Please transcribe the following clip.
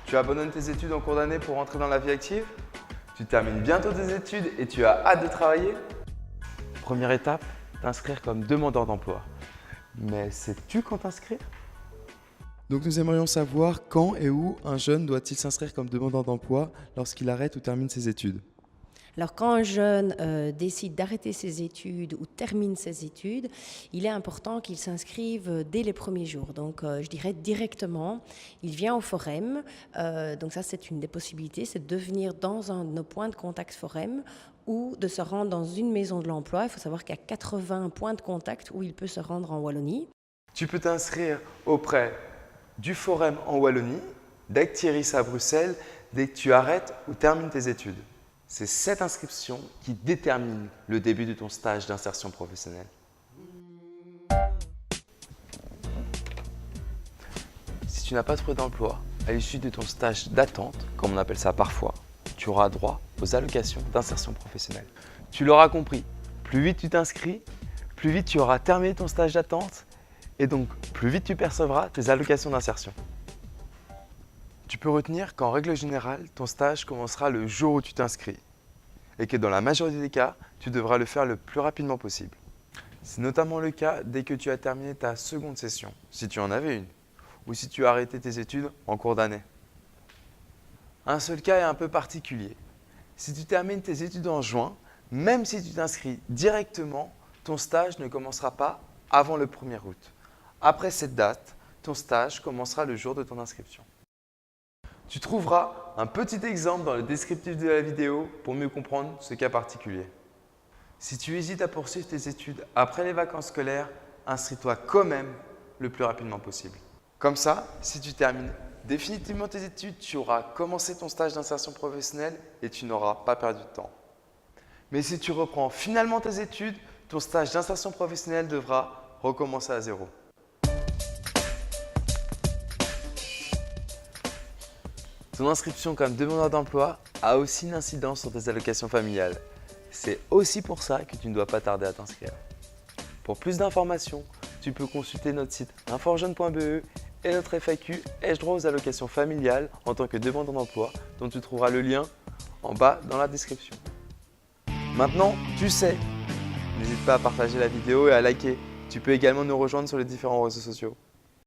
Tu abandonnes tes études en cours d'année pour entrer dans la vie active? Tu termines bientôt tes études et tu as hâte de travailler? Première étape, t'inscrire comme demandeur d'emploi. Mais sais-tu quand t'inscrire? Donc nous aimerions savoir quand et où un jeune doit-il s'inscrire comme demandeur d'emploi lorsqu'il arrête ou termine ses études. Alors quand un jeune décide d'arrêter ses études ou termine ses études, il est important qu'il s'inscrive dès les premiers jours. Donc je dirais directement, il vient au Forum. Donc ça c'est une des possibilités, c'est de venir dans un de nos points de contact Forum ou de se rendre dans une maison de l'emploi. Il faut savoir qu'il y a 80 points de contact où il peut se rendre en Wallonie. Tu peux t'inscrire auprès du Forum en Wallonie, d'Actiris à Bruxelles, dès que tu arrêtes ou termines tes études. C'est cette inscription qui détermine le début de ton stage d'insertion professionnelle. Si tu n'as pas trouvé d'emploi, à l'issue de ton stage d'attente, comme on appelle ça parfois, tu auras droit aux allocations d'insertion professionnelle. Tu l'auras compris, plus vite tu t'inscris, plus vite tu auras terminé ton stage d'attente et donc plus vite tu percevras tes allocations d'insertion. Tu peux retenir qu'en règle générale, ton stage commencera le jour où tu t'inscris et que dans la majorité des cas, tu devras le faire le plus rapidement possible. C'est notamment le cas dès que tu as terminé ta seconde session, si tu en avais une, ou si tu as arrêté tes études en cours d'année. Un seul cas est un peu particulier. Si tu termines tes études en juin, même si tu t'inscris directement, ton stage ne commencera pas avant le 1er août. Après cette date, ton stage commencera le jour de ton inscription. Tu trouveras un petit exemple dans le descriptif de la vidéo pour mieux comprendre ce cas particulier. Si tu hésites à poursuivre tes études après les vacances scolaires, inscris-toi quand même le plus rapidement possible. Comme ça, si tu termines définitivement tes études, tu auras commencé ton stage d'insertion professionnelle et tu n'auras pas perdu de temps. Mais si tu reprends finalement tes études, ton stage d'insertion professionnelle devra recommencer à zéro. Ton inscription comme demandeur d'emploi a aussi une incidence sur tes allocations familiales. C'est aussi pour ça que tu ne dois pas tarder à t'inscrire. Pour plus d'informations, tu peux consulter notre site inforjeune.be et notre FAQ Ai-je droit aux allocations familiales en tant que demandeur d'emploi dont tu trouveras le lien en bas dans la description. Maintenant, tu sais, n'hésite pas à partager la vidéo et à liker. Tu peux également nous rejoindre sur les différents réseaux sociaux.